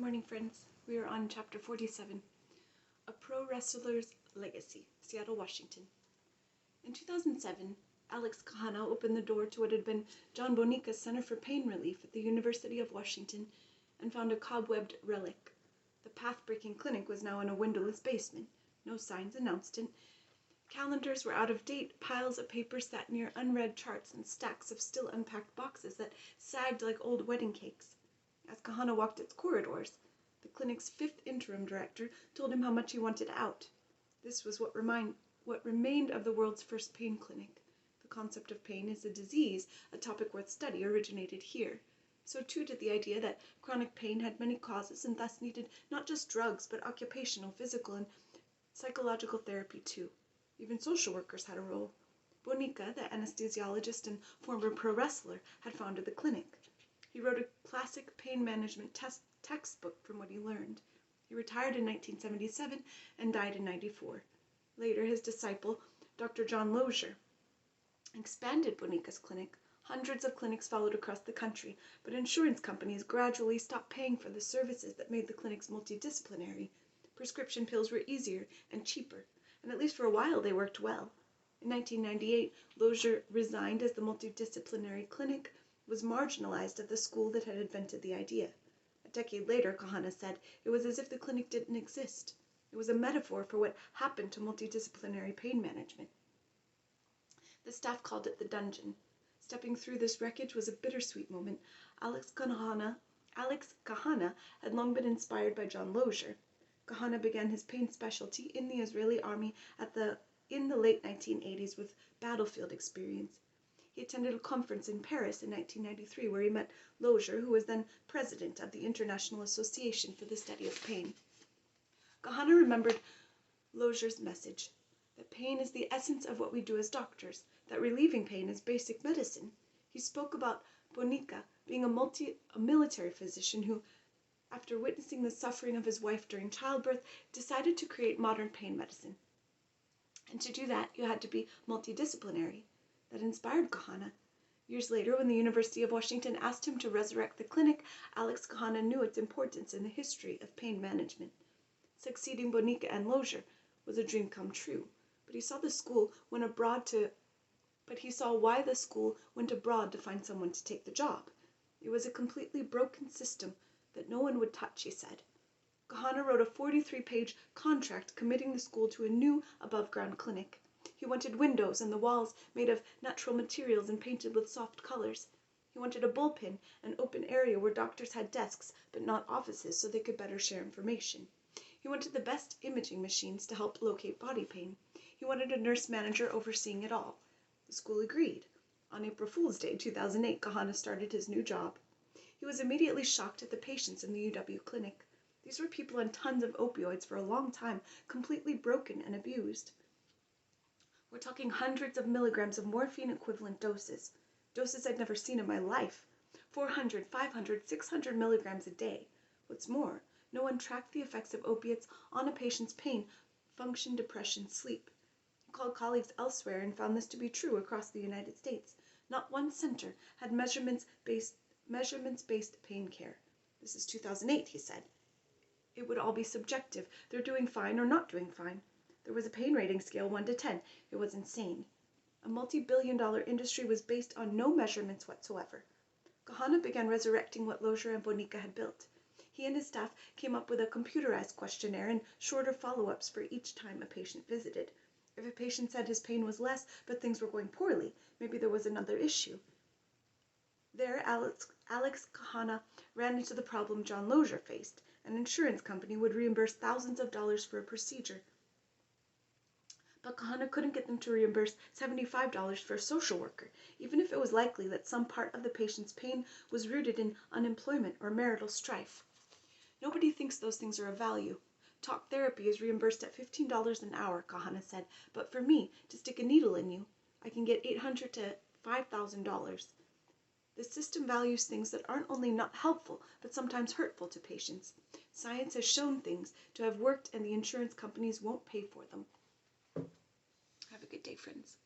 morning, friends. We are on chapter 47, A Pro Wrestler's Legacy, Seattle, Washington. In 2007, Alex Kahana opened the door to what had been John Bonica's Center for Pain Relief at the University of Washington and found a cobwebbed relic. The path-breaking clinic was now in a windowless basement. No signs announced it. Calendars were out of date. Piles of papers sat near unread charts and stacks of still unpacked boxes that sagged like old wedding cakes. As Kahana walked its corridors, the clinic's fifth interim director told him how much he wanted out. This was what remained of the world's first pain clinic. The concept of pain is a disease, a topic worth study, originated here. So too did the idea that chronic pain had many causes and thus needed not just drugs, but occupational, physical, and psychological therapy too. Even social workers had a role. Bonica, the anesthesiologist and former pro wrestler, had founded the clinic. He wrote a classic pain management textbook from what he learned. He retired in 1977 and died in 1994. Later, his disciple, Dr. John Lozier, expanded Bonica's clinic. Hundreds of clinics followed across the country, but insurance companies gradually stopped paying for the services that made the clinics multidisciplinary. Prescription pills were easier and cheaper, and at least for a while they worked well. In 1998, Lozier resigned as the multidisciplinary clinic was marginalized at the school that had invented the idea. A decade later, Kahana said, it was as if the clinic didn't exist. It was a metaphor for what happened to multidisciplinary pain management. The staff called it the dungeon. Stepping through this wreckage was a bittersweet moment. Alex Kahana had long been inspired by John Lozier. Kahana began his pain specialty in the Israeli army in the late 1980s with battlefield experience. He attended a conference in Paris in 1993 where he met Lozier, who was then president of the International Association for the Study of Pain. Kahana remembered Lozier's message, that pain is the essence of what we do as doctors, that relieving pain is basic medicine. He spoke about Bonica being a military physician who, after witnessing the suffering of his wife during childbirth, decided to create modern pain medicine. And to do that, you had to be multidisciplinary. That inspired Kahana. Years later, when the University of Washington asked him to resurrect the clinic, Alex Kahana knew its importance in the history of pain management. Succeeding Bonica and Lozier was a dream come true, but he saw why the school went abroad to find someone to take the job. It was a completely broken system that no one would touch, he said. Kahana wrote a 43-page contract committing the school to a new above-ground clinic. He wanted windows and the walls made of natural materials and painted with soft colors. He wanted a bullpen, an open area where doctors had desks but not offices so they could better share information. He wanted the best imaging machines to help locate body pain. He wanted a nurse manager overseeing it all. The school agreed. On April Fool's Day 2008, Kahana started his new job. He was immediately shocked at the patients in the UW clinic. These were people on tons of opioids for a long time, completely broken and abused. We're talking hundreds of milligrams of morphine-equivalent doses I'd never seen in my life. 400, 500, 600 milligrams a day. What's more, no one tracked the effects of opiates on a patient's pain, function, depression, sleep. He called colleagues elsewhere and found this to be true across the United States. Not one center had measurements-based pain care. This is 2008, he said. It would all be subjective. They're doing fine or not doing fine. There was a pain rating scale 1 to 10. It was insane. A multi-billion-dollar industry was based on no measurements whatsoever. Kahana began resurrecting what Lozier and Bonica had built. He and his staff came up with a computerized questionnaire and shorter follow-ups for each time a patient visited. If a patient said his pain was less, but things were going poorly, maybe there was another issue. There, Alex Kahana ran into the problem John Lozier faced. An insurance company would reimburse thousands of dollars for a procedure. But Kahana couldn't get them to reimburse $75 for a social worker, even if it was likely that some part of the patient's pain was rooted in unemployment or marital strife. Nobody thinks those things are of value. Talk therapy is reimbursed at $15 an hour, Kahana said, but for me, to stick a needle in you, I can get $800 to $5,000. The system values things that aren't only not helpful, but sometimes hurtful to patients. Science has shown things to have worked and the insurance companies won't pay for them. Have a good day, friends.